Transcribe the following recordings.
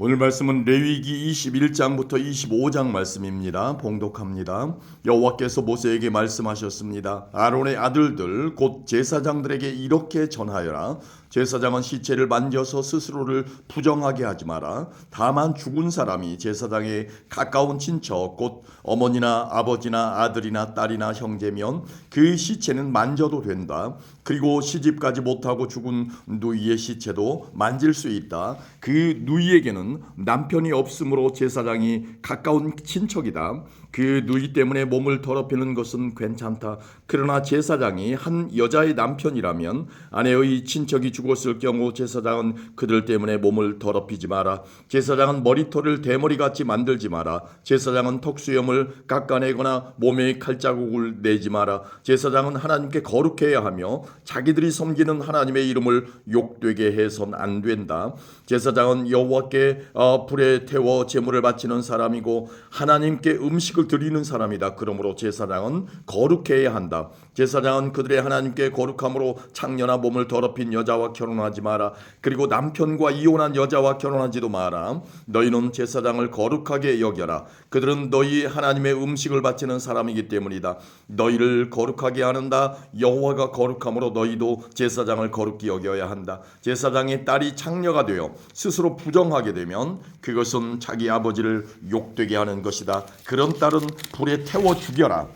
오늘 말씀은 레위기 21장부터 25장 말씀입니다. 봉독합니다. 여호와께서 모세에게 말씀하셨습니다. 아론의 아들들 곧 제사장들에게 이렇게 전하여라. 제사장은 시체를 만져서 스스로를 부정하게 하지 마라. 다만 죽은 사람이 제사장의 가까운 친척 곧 어머니나 아버지나 아들이나 딸이나 형제면 그 시체는 만져도 된다. 그리고 시집가지 못하고 죽은 누이의 시체도 만질 수 있다. 그 누이에게는 남편이 없으므로 제사장이 가까운 친척이다. 그 누이 때문에 몸을 더럽히는 것은 괜찮다. 그러나 제사장이 한 여자의 남편이라면 아내의 친척이 죽었을 경우 제사장은 그들 때문에 몸을 더럽히지 마라. 제사장은 머리털을 대머리같이 만들지 마라. 제사장은 턱수염을 깎아내거나 몸에 칼자국을 내지 마라. 제사장은 하나님께 거룩해야 하며 자기들이 섬기는 하나님의 이름을 욕되게 해선 안 된다. 제사장은 여호와께 불에 태워 제물을 바치는 사람이고 하나님께 음식을 드리는 사람이다. 그러므로 제사장은 거룩해야 한다. 제사장은 그들의 하나님께 거룩함으로 창녀나 몸을 더럽힌 여자와 결혼하지 마라. 그리고 남편과 이혼한 여자와 결혼하지도 마라. 너희는 제사장을 거룩하게 여겨라. 그들은 너희 하나님의 음식을 바치는 사람이기 때문이다. 너희를 거룩하게 하는다. 여호와가 거룩함으로 너희도 제사장을 거룩히 여겨야 한다. 제사장의 딸이 창녀가 되어 스스로 부정하게 되면 그것은 자기 아버지를 욕되게 하는 것이다. 그런 딸은 불에 태워 죽여라.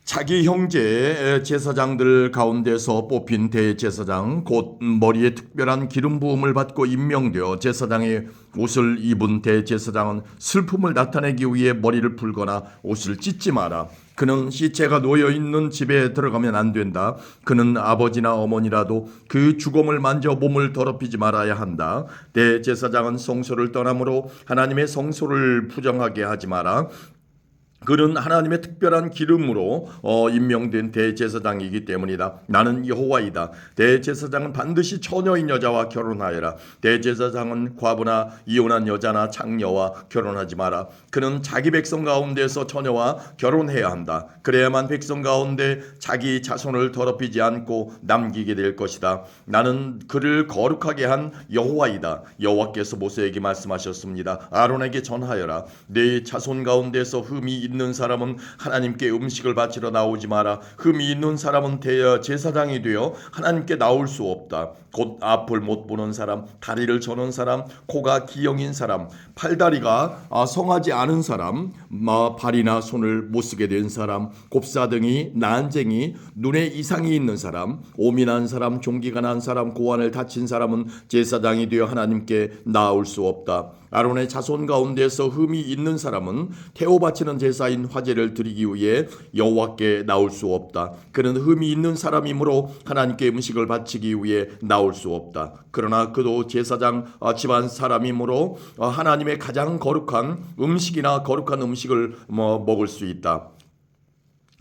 자기 형제 제사장들 가운데서 뽑힌 대제사장 곧 머리에 특별한 기름 부음을 받고 임명되어 제사장의 옷을 입은 대제사장은 슬픔을 나타내기 위해 머리를 풀거나 옷을 찢지 마라. 그는 시체가 놓여있는 집에 들어가면 안 된다. 그는 아버지나 어머니라도 그 죽음을 만져 몸을 더럽히지 말아야 한다. 대제사장은 성소를 떠나므로 하나님의 성소를 부정하게 하지 마라. 그는 하나님의 특별한 기름으로 임명된 대제사장이기 때문이다. 나는 여호와이다. 대제사장은 반드시 처녀인 여자와 결혼하여라. 대제사장은 과부나 이혼한 여자나 창녀와 결혼하지 마라. 그는 자기 백성 가운데서 처녀와 결혼해야 한다. 그래야만 백성 가운데 자기 자손을 더럽히지 않고 남기게 될 것이다. 나는 그를 거룩하게 한 여호와이다. 여호와께서 모세에게 말씀하셨습니다. 아론에게 전하여라. 내 자손 가운데서 흠이 있는 사람은 하나님께 음식을 바치러 나오지 마라. 흠이 있는 사람은 제사장이 되어 하나님께 나올 수 없다. 곧 앞을 못 보는 사람, 다리를 저는 사람, 코가 기형인 사람, 팔다리가 성하지 않은 사람, 발이나 손을 못 쓰게 된 사람, 곱사등이, 난쟁이, 눈에 이상이 있는 사람, 오민한 사람, 종기가 난 사람, 고환을 다친 사람은 제사장이 되어 하나님께 나올 수 없다. 아론의 자손 가운데서 흠이 있는 사람은 태워 바치는 제사인 화제를 드리기 위해 여호와께 나올 수 없다. 그는 흠이 있는 사람이므로 하나님께 음식을 바치기 위해 나올 수 없다. 그러나 그도 제사장 집안 사람이므로 하나님의 가장 거룩한 음식이나 거룩한 음식을 먹을 수 있다.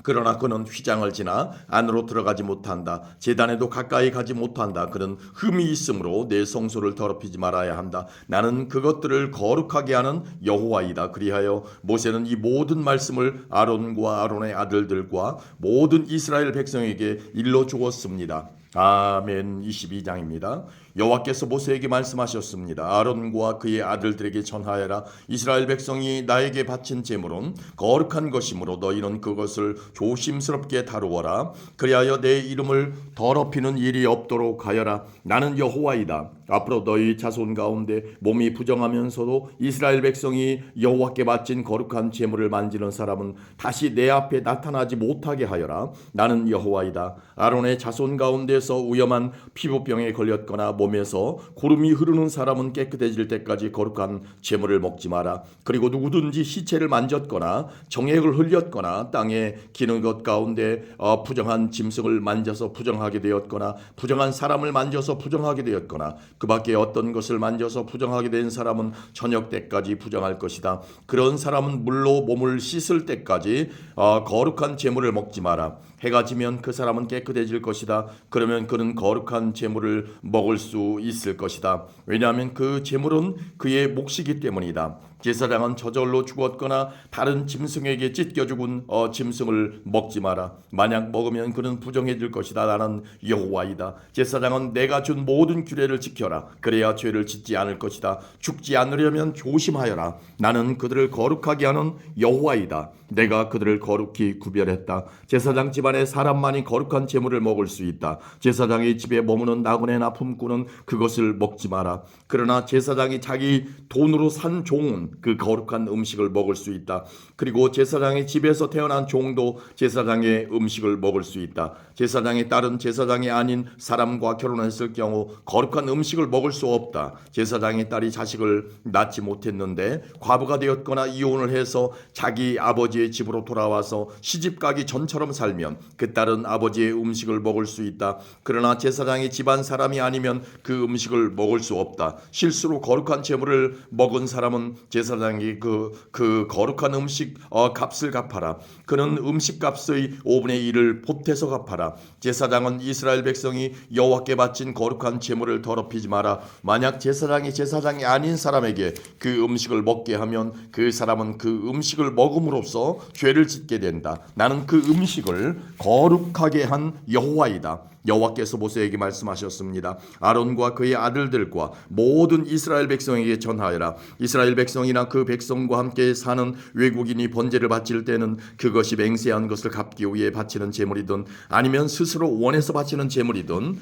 그러나 그는 휘장을 지나 안으로 들어가지 못한다. 제단에도 가까이 가지 못한다. 그는 흠이 있으므로 내 성소를 더럽히지 말아야 한다. 나는 그것들을 거룩하게 하는 여호와이다. 그리하여 모세는 이 모든 말씀을 아론과 아론의 아들들과 모든 이스라엘 백성에게 일러 주었습니다. 아멘. 22장입니다. 여호와께서 모세에게 말씀하셨습니다. 아론과 그의 아들들에게 전하여라. 이스라엘 백성이 나에게 바친 제물은 거룩한 것이므로 너희는 그것을 조심스럽게 다루어라. 그리하여 내 이름을 더럽히는 일이 없도록 하여라. 나는 여호와이다. 앞으로 너희 자손 가운데 몸이 부정하면서도 이스라엘 백성이 여호와께 바친 거룩한 제물을 만지는 사람은 다시 내 앞에 나타나지 못하게 하여라. 나는 여호와이다. 아론의 자손 가운데서 위험한 피부병에 걸렸거나 몸에서 고름이 흐르는 사람은 깨끗해질 때까지 거룩한 제물을 먹지 마라. 그리고 누구든지 시체를 만졌거나 정액을 흘렸거나 땅에 기는 것 가운데 부정한 짐승을 만져서 부정하게 되었거나 부정한 사람을 만져서 부정하게 되었거나 그 밖에 어떤 것을 만져서 부정하게 된 사람은 저녁 때까지 부정할 것이다. 그런 사람은 물로 몸을 씻을 때까지 거룩한 제물을 먹지 마라. 해가 지면 그 사람은 깨끗해질 것이다. 그러면 그는 거룩한 제물을 먹을 수 있을 것이다. 왜냐하면 그 제물은 그의 몫이기 때문이다. 제사장은 저절로 죽었거나 다른 짐승에게 찢겨 죽은 짐승을 먹지 마라. 만약 먹으면 그는 부정해질 것이다. 나는 여호와이다. 제사장은 내가 준 모든 규례를 지켜라. 그래야 죄를 짓지 않을 것이다. 죽지 않으려면 조심하여라. 나는 그들을 거룩하게 하는 여호와이다. 내가 그들을 거룩히 구별했다. 제사장 집안에 사람만이 거룩한 제물을 먹을 수 있다. 제사장의 집에 머무는 나그네나 품꾼은 그것을 먹지 마라. 그러나 제사장이 자기 돈으로 산 종은 그 거룩한 음식을 먹을 수 있다. 그리고 제사장의 집에서 태어난 종도 제사장의 음식을 먹을 수 있다. 제사장의 딸은 제사장이 아닌 사람과 결혼했을 경우 거룩한 음식을 먹을 수 없다. 제사장의 딸이 자식을 낳지 못했는데 과부가 되었거나 이혼을 해서 자기 아버지의 집으로 돌아와서 시집가기 전처럼 살면 그 딸은 아버지의 음식을 먹을 수 있다. 그러나 제사장이 집안 사람이 아니면 그 음식을 먹을 수 없다. 실수로 거룩한 제물을 먹은 사람은 제사장이 그 거룩한 음식 값을 갚아라. 그는 음식 값의 5분의 1을 보태서 갚아라. 제사장은 이스라엘 백성이 여호와께 바친 거룩한 제물을 더럽히지 마라. 만약 제사장이 아닌 사람에게 그 음식을 먹게 하면 그 사람은 그 음식을 먹음으로써 죄를 짓게 된다. 나는 그 음식을 거룩하게 한 여호와이다. 여호와께서 모세에게 말씀하셨습니다. 아론과 그의 아들들과 모든 이스라엘 백성에게 전하여라. 이스라엘 백성이나 그 백성과 함께 사는 외국인이 번제를 바칠 때는 그것이 맹세한 것을 갚기 위해 바치는 제물이든 아니면 스스로 원해서 바치는 제물이든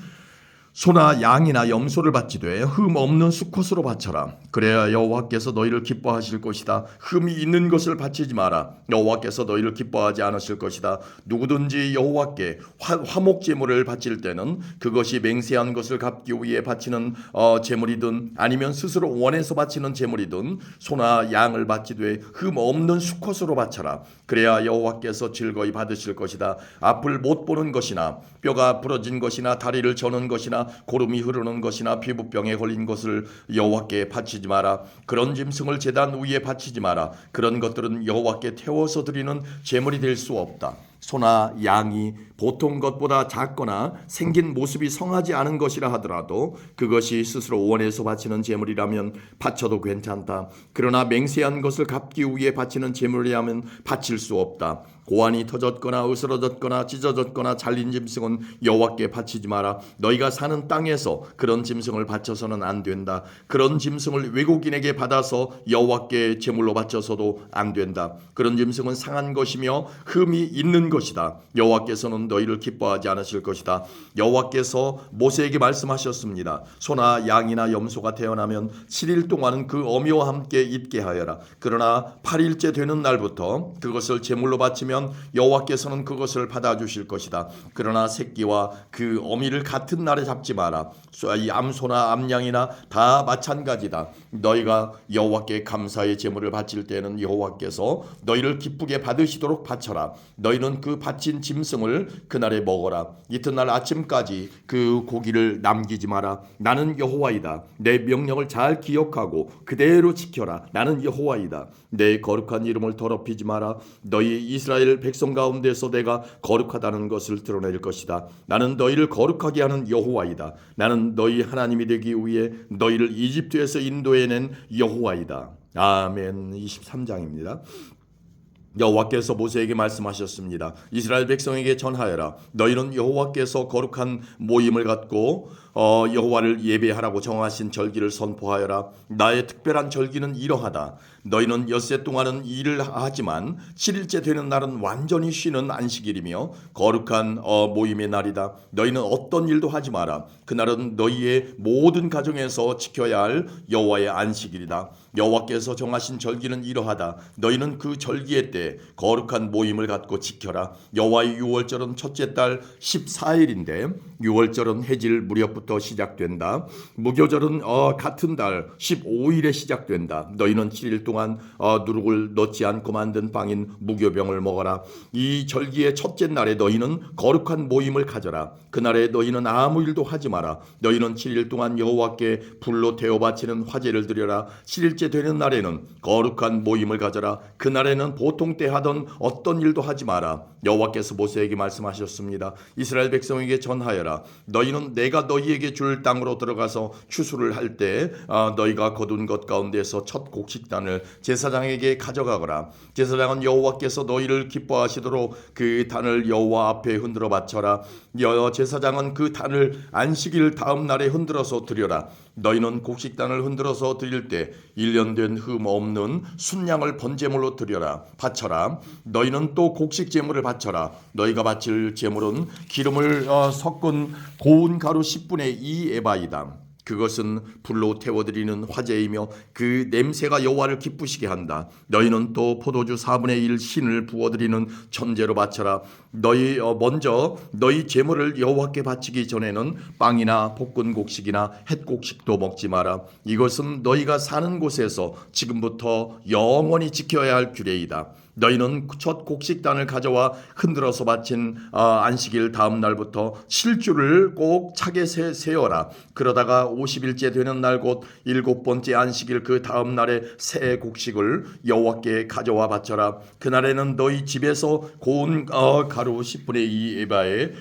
소나 양이나 염소를 바치되 흠 없는 수컷으로 바쳐라. 그래야 여호와께서 너희를 기뻐하실 것이다. 흠이 있는 것을 바치지 마라. 여호와께서 너희를 기뻐하지 않으실 것이다. 누구든지 여호와께 화목 제물을 바칠 때는 그것이 맹세한 것을 갚기 위해 바치는 제물이든 아니면 스스로 원해서 바치는 제물이든 소나 양을 바치되 흠 없는 수컷으로 바쳐라. 그래야 여호와께서 즐거이 받으실 것이다. 앞을 못 보는 것이나 뼈가 부러진 것이나 다리를 저는 것이나 고름이 흐르는 것이나 피부병에 걸린 것을 여호와께 바치지 마라. 그런 짐승을 제단 위에 바치지 마라. 그런 것들은 여호와께 태워서 드리는 제물이 될 수 없다. 소나 양이 보통 것보다 작거나 생긴 모습이 성하지 않은 것이라 하더라도 그것이 스스로 원해서 바치는 제물이라면 바쳐도 괜찮다. 그러나 맹세한 것을 갚기 위해 바치는 제물이라면 바칠 수 없다. 고환이 터졌거나 으스러졌거나 찢어졌거나 잘린 짐승은 여호와께 바치지 마라. 너희가 사는 땅에서 그런 짐승을 바쳐서는 안 된다. 그런 짐승을 외국인에게 받아서 여호와께 제물로 바쳐서도 안 된다. 그런 짐승은 상한 것이며 흠이 있는 것이다. 여호와께서는 너희를 기뻐하지 않으실 것이다. 여호와께서 모세에게 말씀하셨습니다. 소나 양이나 염소가 태어나면 7일 동안은 그 어미와 함께 있게 하여라. 그러나 8일째 되는 날부터 그것을 제물로 바치면 여호와께서는 그것을 받아주실 것이다. 그러나 새끼와 그 어미를 같은 날에 잡지 마라. 이 암소나 암양이나 다 마찬가지다. 너희가 여호와께 감사의 제물을 바칠 때는 여호와께서 너희를 기쁘게 받으시도록 바쳐라. 너희는 그 바친 짐승을 그날에 먹어라. 이튿날 아침까지 그 고기를 남기지 마라. 나는 여호와이다. 내 명령을 잘 기억하고 그대로 지켜라. 나는 여호와이다. 내 거룩한 이름을 더럽히지 마라. 너희 이스라엘 백성 가운데서 내가 거룩하다는 것을 드러낼 것이다. 나는 너희를 거룩하게 하는 여호와이다. 나는 너희 하나님이 되기 위해 너희를 이집트에서 인도해낸 여호와이다. 아멘. 23장입니다. 여호와께서 모세에게 말씀하셨습니다. 이스라엘 백성에게 전하여라. 너희는 여호와께서 거룩한 모임을 갖고 여호와를 예배하라고 정하신 절기를 선포하여라. 나의 특별한 절기는 이러하다. 너희는 엿새 동안은 일을 하지만 7일째 되는 날은 완전히 쉬는 안식일이며 거룩한 모임의 날이다. 너희는 어떤 일도 하지 마라. 그날은 너희의 모든 가정에서 지켜야 할 여호와의 안식일이다. 여호와께서 정하신 절기는 이러하다. 너희는 그 절기의 때 거룩한 모임을 갖고 지켜라. 여호와의 유월절은 첫째 달 14일인데 유월절은 해질 무렵부터 시작된다. 무교절은 같은 달 15일에 시작된다. 너희는 7일 동안 누룩을 넣지 않고 만든 빵인 무교병을 먹어라. 이 절기의 첫째 날에 너희는 거룩한 모임을 가져라. 그날에 너희는 아무 일도 하지 마라. 너희는 7일 동안 여호와께 불로 태워 바치는 화제를 드려라. 7일째 되는 날에는 거룩한 모임을 가져라. 그날에는 보통 때 하던 어떤 일도 하지 마라. 여호와께서 모세에게 말씀하셨습니다. 이스라엘 백성에게 전하여라. 너희는 내가 너희 너희에게 줄 땅으로 들어가서 추수를 할 때 너희가 거둔 것 가운데서 첫 곡식단을 제사장에게 가져가거라. 제사장은 여호와께서 너희를 기뻐하시도록 그 단을 여호와 앞에 흔들어 바쳐라. 제사장은 그 단을 안식일 다음 날에 흔들어서 드려라. 너희는 곡식단을 흔들어서 드릴 때 1년 된 흠 없는 순양을 번제물로 드려라. 바쳐라. 너희는 또 곡식 제물을 바쳐라. 너희가 바칠 제물은 기름을 섞은 고운 가루 10분의 2 에바이다. 그것은 불로 태워드리는 화제이며 그 냄새가 여호와를 기쁘시게 한다. 너희는 또 포도주 4분의 1 신을 부어드리는 전제로 바쳐라. 먼저 너희 제물을 여호와께 바치기 전에는 빵이나 볶은 곡식이나 햇 곡식도 먹지 마라. 이것은 너희가 사는 곳에서 지금부터 영원히 지켜야 할 규례이다. 너희는 첫 곡식단을 가져와 흔들어서 바친 안식일 다음 날부터 7주를 꼭 차게 세어라. 그러다가 50일째 되는 날 곧 7번째 안식일 그 다음 날에 새 곡식을 여호와께 가져와 바쳐라. 그날에는 너희 집에서 고운 가루 10분의 2 에바에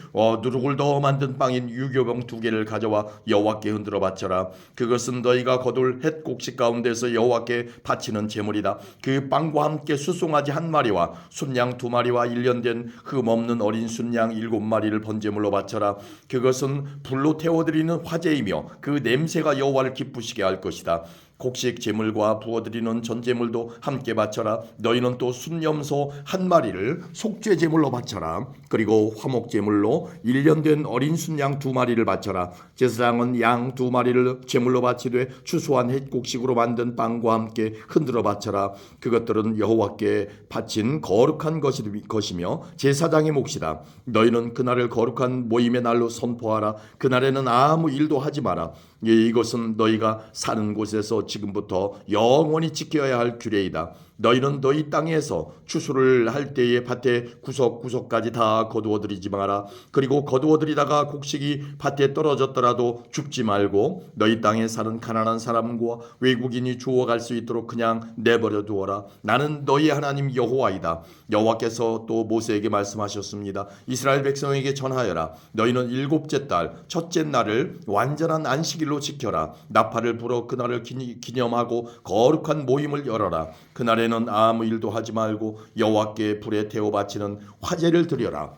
누룩을 넣어 만든 빵인 유교병 2개를 가져와 여호와께 흔들어 바쳐라. 그것은 너희가 거둘 햇 곡식 가운데서 여호와께 바치는 제물이다. 그 빵과 함께 수송아지 한 마리와 순양 2마리와 1년 된 흠 없는 어린 순양 7마리를 번제물로 바쳐라. 그것은 불로 태워드리는 화제이며 그 냄새가 여호와를 기쁘시게 할 것이다. 곡식 제물과 부어드리는 전제물도 함께 바쳐라. 너희는 또 순염소 1마리를 속죄 제물로 바쳐라. 그리고 화목 제물로 1년 된 어린 순양 2마리를 바쳐라. 제사장은 양 2마리를 제물로 바치되 추수한 햇 곡식으로 만든 빵과 함께 흔들어 바쳐라. 그것들은 여호와께 바친 거룩한 것이며 제사장의 몫이다. 너희는 그날을 거룩한 모임의 날로 선포하라. 그날에는 아무 일도 하지 마라. 이것은 너희가 사는 곳에서 지금부터 영원히 지켜야 할 규례이다. 너희는 너희 땅에서 추수를 할 때에 밭에 구석구석까지 다 거두어들이지 마라. 그리고 거두어들이다가 곡식이 밭에 떨어졌더라도 줍지 말고 너희 땅에 사는 가난한 사람과 외국인이 주워갈 수 있도록 그냥 내버려 두어라. 나는 너희 하나님 여호와이다. 여호와께서 또 모세에게 말씀하셨습니다. 이스라엘 백성에게 전하여라. 너희는 7째 달 첫째 날을 완전한 안식일로 지켜라. 나팔을 불어 그날을 기념하고 거룩한 모임을 열어라. 그날에는 아무 일도 하지 말고 여호와께 불에 태워 바치는 화제를 드려라.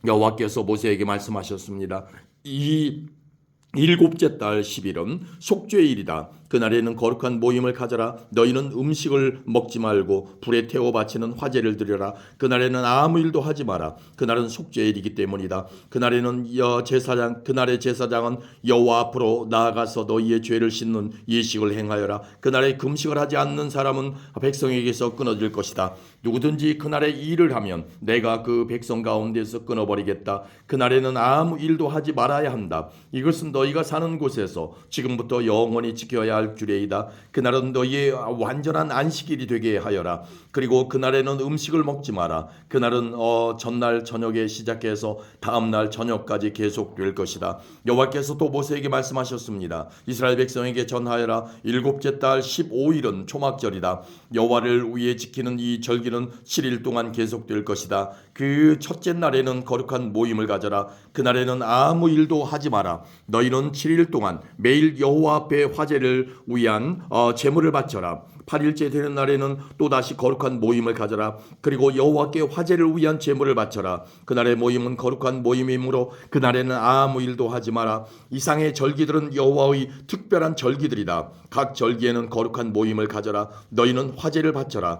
여호와께서 모세에게 말씀하셨습니다. 이 7째 달 10일은 속죄일이다. 그날에는 거룩한 모임을 가져라. 너희는 음식을 먹지 말고 불에 태워 바치는 화제를 드려라. 그날에는 아무 일도 하지 마라. 그날은 속죄일이기 때문이다. 그날에 제사장은 여호와 앞으로 나아가서 너희의 죄를 씻는 예식을 행하여라. 그날에 금식을 하지 않는 사람은 백성에게서 끊어질 것이다. 누구든지 그날에 일을 하면 내가 그 백성 가운데서 끊어버리겠다. 그날에는 아무 일도 하지 말아야 한다. 이것은 너희가 사는 곳에서 지금부터 영원히 지켜야 할 규례이다. 그날은 너희의 완전한 안식일이 되게 하여라. 그리고 그날에는 음식을 먹지 마라. 그날은 전날 저녁에 시작해서 다음날 저녁까지 계속될 것이다. 여호와께서 또 모세에게 말씀하셨습니다. 이스라엘 백성에게 전하여라. 7째 달 15일은 초막절이다. 여호와를 위해 지키는 이 절기는 7일 동안 계속될 것이다. 그 첫째 날에는 거룩한 모임을 가져라. 그날에는 아무 일도 하지 마라. 너희는 7일 동안 매일 여호와 앞에 화제를 위한 제물을 바쳐라. 8일째 되는 날에는 또다시 거룩한 모임을 가져라. 그리고 여호와께 화제를 위한 제물을 바쳐라. 그날의 모임은 거룩한 모임이므로 그날에는 아무 일도 하지 마라. 이상의 절기들은 여호와의 특별한 절기들이다. 각 절기에는 거룩한 모임을 가져라. 너희는 화제를 바쳐라.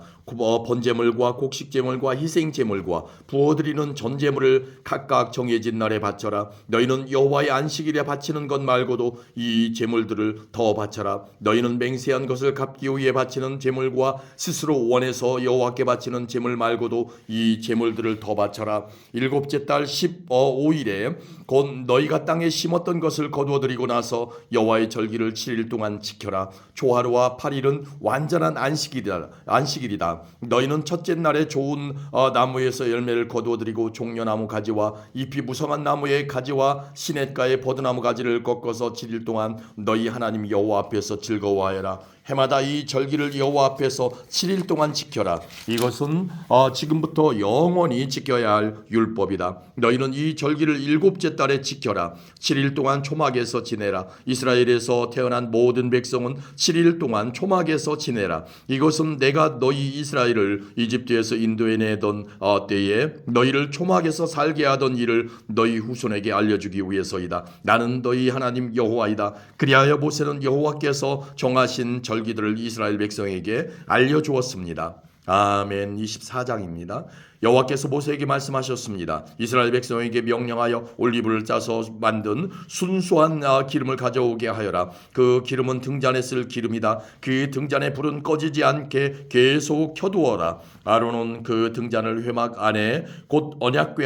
번제물과 곡식제물과 희생제물과 부어드리는 전제물을 각각 정해진 날에 바쳐라. 너희는 여호와의 안식일에 바치는 것 말고도 이 제물들을 더 바쳐라. 너희는 맹세한 것을 갚기 위해 바치는 제물과 스스로 원해서 여호와께 바치는 제물 말고도 이 제물들을 더 바쳐라. 7째 달 15일에 곧 너희가 땅에 심었던 것을 거두어들이고 나서 여호와의 절기를 7일 동안 지켜라. 초하루와 8일은 완전한 안식일이다. 너희는 첫째 날에 좋은 나무에서 열매를 거두어들이고 종려나무 가지와 잎이 무성한 나무의 가지와 시냇가의 버드나무 가지를 꺾어서 7일 동안 너희 하나님 여호와 앞에서 즐거워하여라. 해마다 이 절기를 여호와 앞에서 7일 동안 지켜라. 이것은 지금부터 영원히 지켜야 할 율법이다. 너희는 이 절기를 7째 달에 지켜라. 7일 동안 초막에서 지내라. 이스라엘에서 태어난 모든 백성은 7일 동안 초막에서 지내라. 이것은 내가 너희 이스라엘을 이집트에서 인도해 내던 때에 너희를 초막에서 살게 하던 일을 너희 후손에게 알려주기 위해서이다. 나는 너희 하나님 여호와이다. 그리하여 모세는 여호와께서 정하신 절기들을 이스라엘 백성에게 알려주었습니다. 아멘. 24장입니다. 여호와께서 모세에게 말씀하셨습니다. 이스라엘 백성에게 명령하여 올리브를 짜서 만든 순수한 기름을 가져오게 하여라. 그 기름은 등잔에 쓸 기름이다. 그 등잔의 불은 꺼지지 않게 계속 켜두어라. 아론은 그 등잔을 회막 안에 곧 언약궤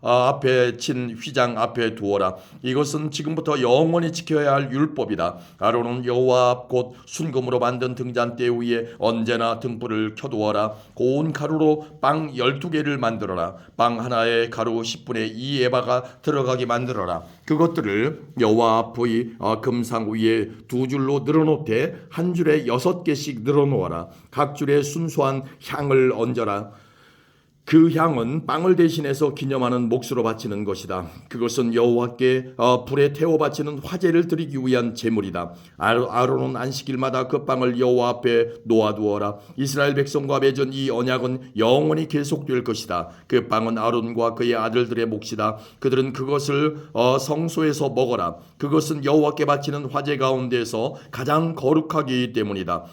앞에 친 휘장 앞에 두어라. 이것은 지금부터 영원히 지켜야 할 율법이다. 아론은 여호와 앞 곧 순금으로 만든 등잔대 위에 언제나 등불을 켜두어라. 고운 가루로 빵 12개를 만들어라. 빵 하나에 가루 10분의 2 에바가 들어가게 만들어라. 그것들을 여호와 앞의 금상 위에 2줄로 늘어놓되 한 줄에 6개씩 늘어놓아라. 각 줄에 순수한 향을 얹어라. 그 향은 빵을 대신해서 기념하는 몫으로 바치는 것이다. 그것은 여호와께 불에 태워 바치는 화제를 드리기 위한 제물이다. 아론은 안식일마다 그 빵을 여호와 앞에 놓아두어라. 이스라엘 백성과 맺은 이 언약은 영원히 계속될 것이다. 그 빵은 아론과 그의 아들들의 몫이다. 그들은 그것을 성소에서 먹어라. 그것은 여호와께 바치는 화제 가운데서 가장 거룩하기 때문이다.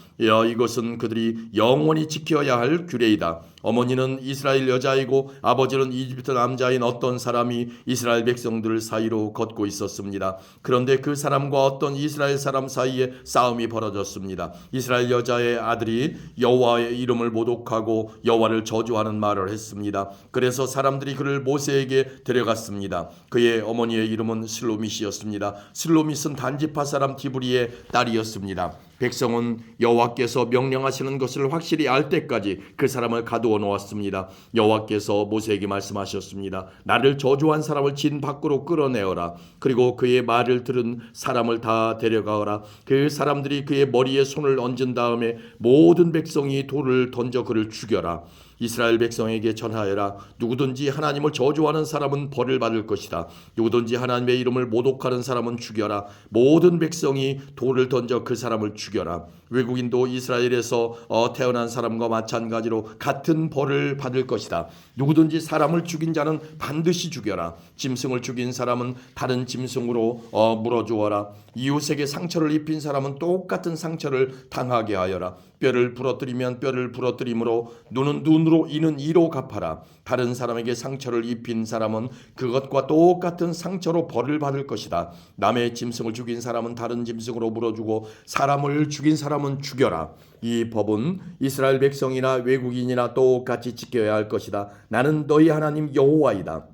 이것은 그들이 영원히 지켜야 할 규례이다. 어머니는 이스라엘 여자이고 아버지는 이집트 남자인 어떤 사람이 이스라엘 백성들 사이로 걷고 있었습니다. 그런데 그 사람과 어떤 이스라엘 사람 사이에 싸움이 벌어졌습니다. 이스라엘 여자의 아들이 여호와의 이름을 모독하고 여호와를 저주하는 말을 했습니다. 그래서 사람들이 그를 모세에게 데려갔습니다. 그의 어머니의 이름은 슬로밋이었습니다. 슬로밋은 단지파 사람 디브리의 딸이었습니다. 백성은 여호와께서 명령하시는 것을 확실히 알 때까지 그 사람을 가두어 놓았습니다. 여호와께서 모세에게 말씀하셨습니다. 나를 저주한 사람을 진 밖으로 끌어내어라. 그리고 그의 말을 들은 사람을 다 데려가어라. 그 사람들이 그의 머리에 손을 얹은 다음에 모든 백성이 돌을 던져 그를 죽여라. 이스라엘 백성에게 전하여라. 누구든지 하나님을 저주하는 사람은 벌을 받을 것이다. 누구든지 하나님의 이름을 모독하는 사람은 죽여라. 모든 백성이 돌을 던져 그 사람을 죽여라. 외국인도 이스라엘에서 태어난 사람과 마찬가지로 같은 벌을 받을 것이다. 누구든지 사람을 죽인 자는 반드시 죽여라. 짐승을 죽인 사람은 다른 짐승으로 물어주어라. 이웃에게 상처를 입힌 사람은 똑같은 상처를 당하게 하여라. 뼈를 부러뜨리면 뼈를 부러뜨림으로 눈은 눈으로 이는 이로 갚아라. 다른 사람에게 상처를 입힌 사람은 그것과 똑같은 상처로 벌을 받을 것이다. 남의 짐승을 죽인 사람은 다른 짐승으로 물어주고 사람을 죽인 사람은 죽여라. 이 법은 이스라엘 백성이나 외국인이나 똑같이 지켜야 할 것이다. 나는 너희 하나님 여호와이다.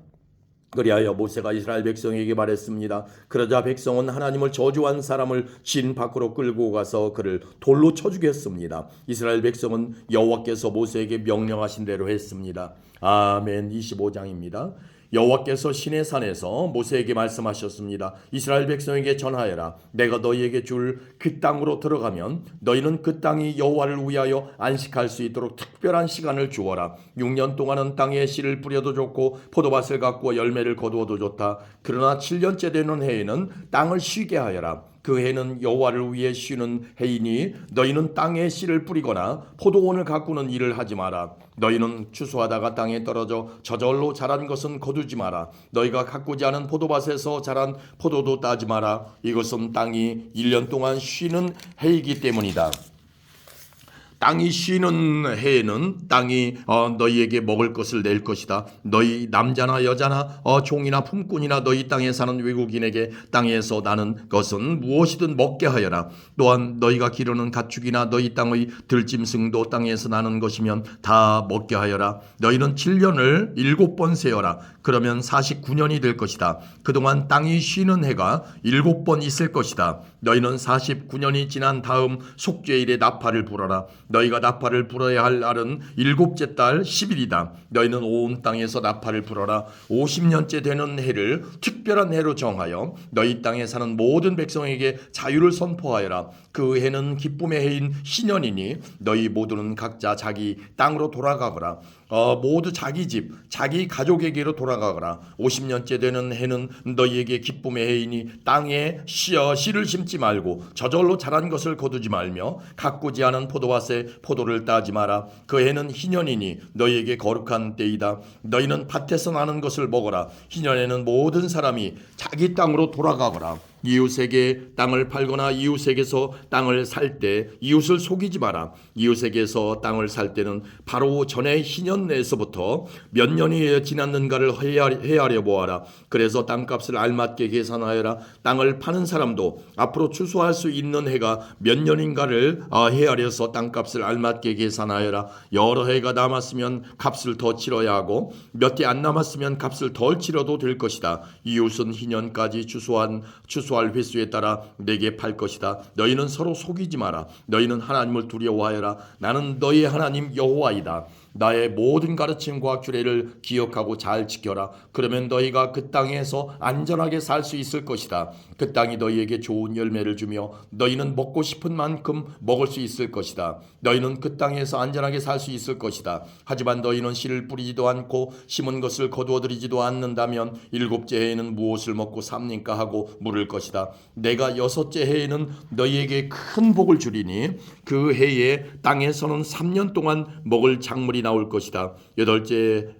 그리하여 모세가 이스라엘 백성에게 말했습니다. 그러자 백성은 하나님을 저주한 사람을 진 밖으로 끌고 가서 그를 돌로 쳐 죽였습니다. 이스라엘 백성은 여호와께서 모세에게 명령하신 대로 했습니다. 아멘. 25장입니다. 여호와께서 시내산에서 모세에게 말씀하셨습니다. 이스라엘 백성에게 전하여라. 내가 너희에게 줄 그 땅으로 들어가면 너희는 그 땅이 여호와를 위하여 안식할 수 있도록 특별한 시간을 주어라. 6년 동안은 땅에 씨를 뿌려도 좋고 포도밭을 가꾸어 열매를 거두어도 좋다. 그러나 7년째 되는 해에는 땅을 쉬게 하여라. 그 해는 여호와를 위해 쉬는 해이니 너희는 땅에 씨를 뿌리거나 포도원을 가꾸는 일을 하지 마라. 너희는 추수하다가 땅에 떨어져 저절로 자란 것은 거두지 마라. 너희가 가꾸지 않은 포도밭에서 자란 포도도 따지 마라. 이것은 땅이 1년 동안 쉬는 해이기 때문이다. 땅이 쉬는 해에는 땅이 너희에게 먹을 것을 낼 것이다. 너희 남자나 여자나 종이나 품꾼이나 너희 땅에 사는 외국인에게 땅에서 나는 것은 무엇이든 먹게 하여라. 또한 너희가 기르는 가축이나 너희 땅의 들짐승도 땅에서 나는 것이면 다 먹게 하여라. 너희는 7년을 7번 세어라. 그러면 49년이 될 것이다. 그동안 땅이 쉬는 해가 7번 있을 것이다. 너희는 49년이 지난 다음 속죄일에 나팔을 불어라. 너희가 나팔을 불어야 할 날은 7째 달 10일이다. 너희는 온 땅에서 나팔을 불어라. 50년째 되는 해를 특별한 해로 정하여 너희 땅에 사는 모든 백성에게 자유를 선포하여라. 그 해는 기쁨의 해인 신년이니 너희 모두는 각자 자기 땅으로 돌아가거라. 모두 자기 집 자기 가족에게로 돌아가거라. 50년째 되는 해는 너희에게 기쁨의 해이니 땅에 씨를 심지 말고 저절로 자란 것을 거두지 말며 가꾸지 않은 포도밭에 포도를 따지 마라. 그 해는 희년이니 너희에게 거룩한 때이다. 너희는 밭에서 나는 것을 먹어라. 희년에는 모든 사람이 자기 땅으로 돌아가거라. 이웃에게 땅을 팔거나 이웃에게서 땅을 살 때 이웃을 속이지 마라. 이웃에게서 땅을 살 때는 바로 전에 희년 내에서부터 몇 년이 지났는가를 헤아려 보아라. 그래서 땅값을 알맞게 계산하여라. 땅을 파는 사람도 앞으로 추수할 수 있는 해가 몇 년인가를 헤아려서 땅값을 알맞게 계산하여라. 여러 해가 남았으면 값을 더 치러야 하고 몇 해 안 남았으면 값을 덜 치러도 될 것이다. 이웃은 희년까지 추수할 횟수에 따라 내게 팔 것이다. 너희는 서로 속이지 마라. 너희는 하나님을 두려워하여라. 나는 너희 하나님 여호와이다. 나의 모든 가르침과 규례를 기억하고 잘 지켜라. 그러면 너희가 그 땅에서 안전하게 살 수 있을 것이다. 그 땅이 너희에게 좋은 열매를 주며 너희는 먹고 싶은 만큼 먹을 수 있을 것이다. 너희는 그 땅에서 안전하게 살 수 있을 것이다. 하지만 너희는 씨를 뿌리지도 않고 심은 것을 거두어들이지도 않는다면 일곱째 해에는 무엇을 먹고 삽니까 하고 물을 것이다. 내가 여섯째 해에는 너희에게 큰 복을 주리니 그 해에 땅에서는 3년 동안 먹을 작물이 나올 것이다. 여덟째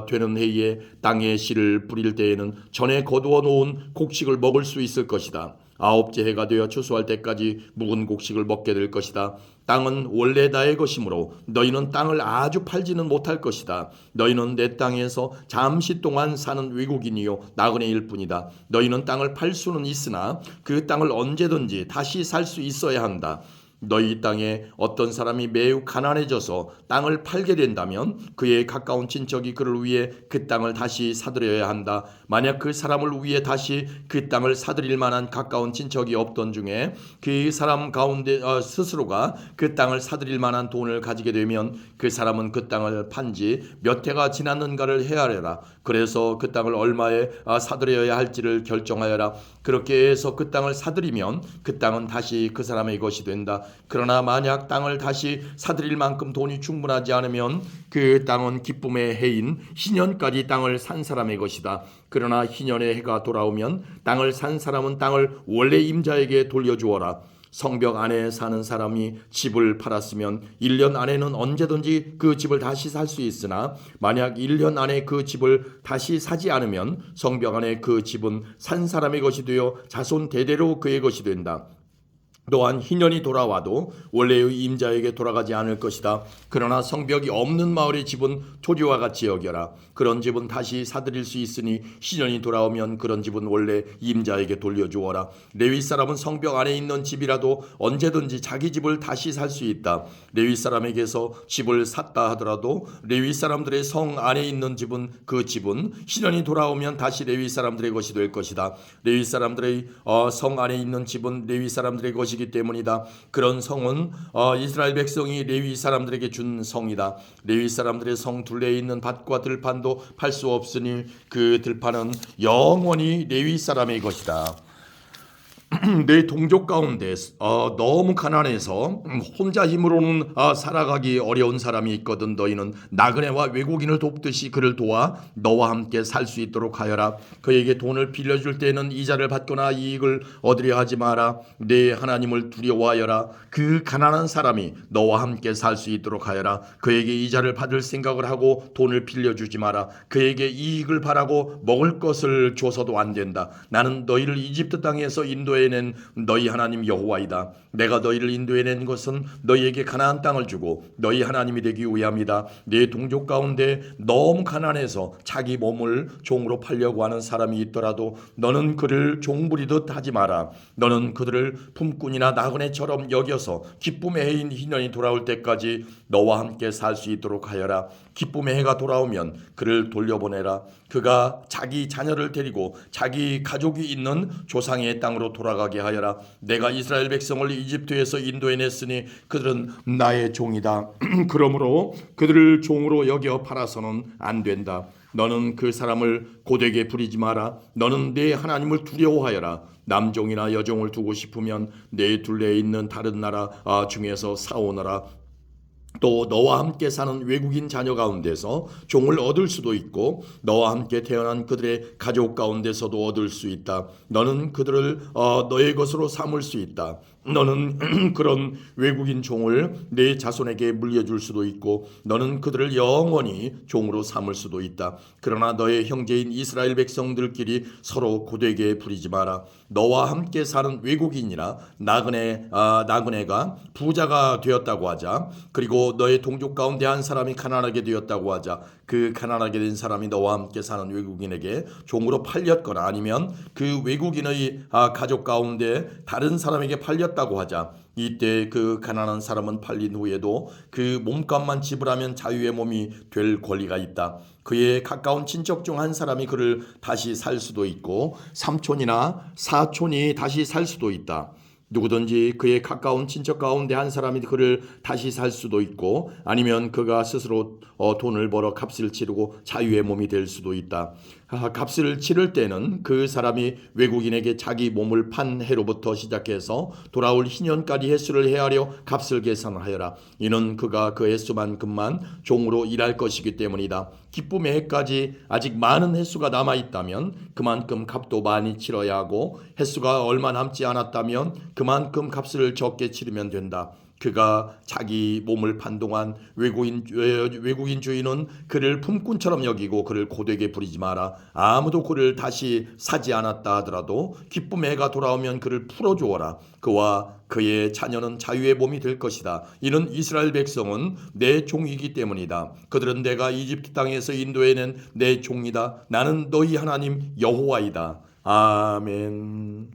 되는 해에 땅에 씨를 뿌릴 때에는 전에 거두어 놓은 곡식을 먹을 수 있을 것이다. 아홉째 해가 되어 추수할 때까지 묵은 곡식을 먹게 될 것이다. 땅은 원래 나의 것이므로 너희는 땅을 아주 팔지는 못할 것이다. 너희는 내 땅에서 잠시 동안 사는 외국인이요 나그네일 뿐이다. 너희는 땅을 팔 수는 있으나 그 땅을 언제든지 다시 살 수 있어야 한다. 너희 땅에 어떤 사람이 매우 가난해져서 땅을 팔게 된다면 그의 가까운 친척이 그를 위해 그 땅을 다시 사들여야 한다. 만약 그 사람을 위해 다시 그 땅을 사들일 만한 가까운 친척이 없던 중에 그 사람 가운데 스스로가 그 땅을 사들일 만한 돈을 가지게 되면 그 사람은 그 땅을 판지 몇 해가 지났는가를 헤아려라. 그래서 그 땅을 얼마에 사들여야 할지를 결정하여라. 그렇게 해서 그 땅을 사들이면 그 땅은 다시 그 사람의 것이 된다. 그러나 만약 땅을 다시 사들일 만큼 돈이 충분하지 않으면 그 땅은 기쁨의 해인 희년까지 땅을 산 사람의 것이다. 그러나 희년의 해가 돌아오면 땅을 산 사람은 땅을 원래 임자에게 돌려주어라. 성벽 안에 사는 사람이 집을 팔았으면 1년 안에는 언제든지 그 집을 다시 살 수 있으나 만약 1년 안에 그 집을 다시 사지 않으면 성벽 안에 그 집은 산 사람의 것이 되어 자손 대대로 그의 것이 된다. 또한 희년이 돌아와도 원래의 임자에게 돌아가지 않을 것이다. 그러나 성벽이 없는 마을의 집은 토지와 같이 여겨라. 그런 집은 다시 사들일 수 있으니 희년이 돌아오면 그런 집은 원래 임자에게 돌려주어라. 레위 사람은 성벽 안에 있는 집이라도 언제든지 자기 집을 다시 살 수 있다. 레위 사람에게서 집을 샀다 하더라도 레위 사람들의 성 안에 있는 집은 그 집은 희년이 돌아오면 다시 레위 사람들의 것이 될 것이다. 레위 사람들의 성 안에 있는 집은 레위 사람들의 것이 이기 때문이다. 그런 성은 이스라엘 백성이 레위 사람들에게 준 성이다. 레위 사람들의 성 둘레에 있는 밭과 들판도 팔 수 없으니 그 들판은 영원히 레위 사람의 것이다. 내 동족 가운데 너무 가난해서 혼자 힘으로는 살아가기 어려운 사람이 있거든. 너희는 나그네와 외국인을 돕듯이 그를 도와 너와 함께 살 수 있도록 하여라. 그에게 돈을 빌려줄 때는 이자를 받거나 이익을 얻으려 하지 마라. 내 하나님을 두려워하여라. 그 가난한 사람이 너와 함께 살 수 있도록 하여라. 그에게 이자를 받을 생각을 하고 돈을 빌려주지 마라. 그에게 이익을 바라고 먹을 것을 줘서도 안 된다. 나는 너희를 이집트 땅에서 인도해 낸 너희 하나님 여호와이다. 내가 너희를 인도해낸 것은 너희에게 가나안 땅을 주고 너희 하나님이 되기 위함이다. 내 동족 가운데 너무 가난해서 자기 몸을 종으로 팔려고 하는 사람이 있더라도 너는 그를 종부리듯 하지 마라. 너는 그들을 품꾼이나 나그네처럼 여겨서 기쁨의 해인 희년이 돌아올 때까지 너와 함께 살 수 있도록 하여라. 기쁨의 해가 돌아오면 그를 돌려보내라. 그가 자기 자녀를 데리고 자기 가족이 있는 조상의 땅으로 돌아가게 하여라. 내가 이스라엘 백성을 이집트에서 인도해냈으니 그들은 나의 종이다. 그러므로 그들을 종으로 여겨 팔아서는 안 된다. 너는 그 사람을 고되게 부리지 마라. 너는 내 하나님을 두려워하여라. 남종이나 여종을 두고 싶으면 내 둘레에 있는 다른 나라 중에서 사오너라. 또 너와 함께 사는 외국인 자녀 가운데서 종을 얻을 수도 있고 너와 함께 태어난 그들의 가족 가운데서도 얻을 수 있다. 너는 그들을 너의 것으로 삼을 수 있다. 너는 그런 외국인 종을 내 자손에게 물려줄 수도 있고 너는 그들을 영원히 종으로 삼을 수도 있다. 그러나 너의 형제인 이스라엘 백성들끼리 서로 고되게 부리지 마라. 너와 함께 사는 외국인이나 나그네가 부자가 되었다고 하자. 그리고 너의 동족 가운데 한 사람이 가난하게 되었다고 하자. 그 가난하게 된 사람이 너와 함께 사는 외국인에게 종으로 팔렸거나 아니면 그 외국인의 가족 가운데 다른 사람에게 팔렸다고 하자. 이때 그 가난한 사람은 팔린 후에도 그 몸값만 지불하면 자유의 몸이 될 권리가 있다. 그의 가까운 친척 중 한 사람이 그를 다시 살 수도 있고 삼촌이나 사촌이 다시 살 수도 있다. 누구든지 그의 가까운 친척 가운데 한 사람이 그를 다시 살 수도 있고 아니면 그가 스스로 돈을 벌어 값을 치르고 자유의 몸이 될 수도 있다. 값을 치를 때는 그 사람이 외국인에게 자기 몸을 판 해로부터 시작해서 돌아올 희년까지 횟수를 헤아려 값을 계산하여라. 이는 그가 그 횟수만큼만 종으로 일할 것이기 때문이다. 기쁨의 해까지 아직 많은 횟수가 남아있다면 그만큼 값도 많이 치러야 하고 횟수가 얼마 남지 않았다면 그만큼 값을 적게 치르면 된다. 그가 자기 몸을 판 동안 외국인 주인은 그를 품꾼처럼 여기고 그를 고되게 부리지 마라. 아무도 그를 다시 사지 않았다 하더라도 기쁨의 해가 돌아오면 그를 풀어주어라. 그와 그의 자녀는 자유의 몸이 될 것이다. 이는 이스라엘 백성은 내 종이기 때문이다. 그들은 내가 이집트 땅에서 인도해낸 내 종이다. 나는 너희 하나님 여호와이다. 아멘.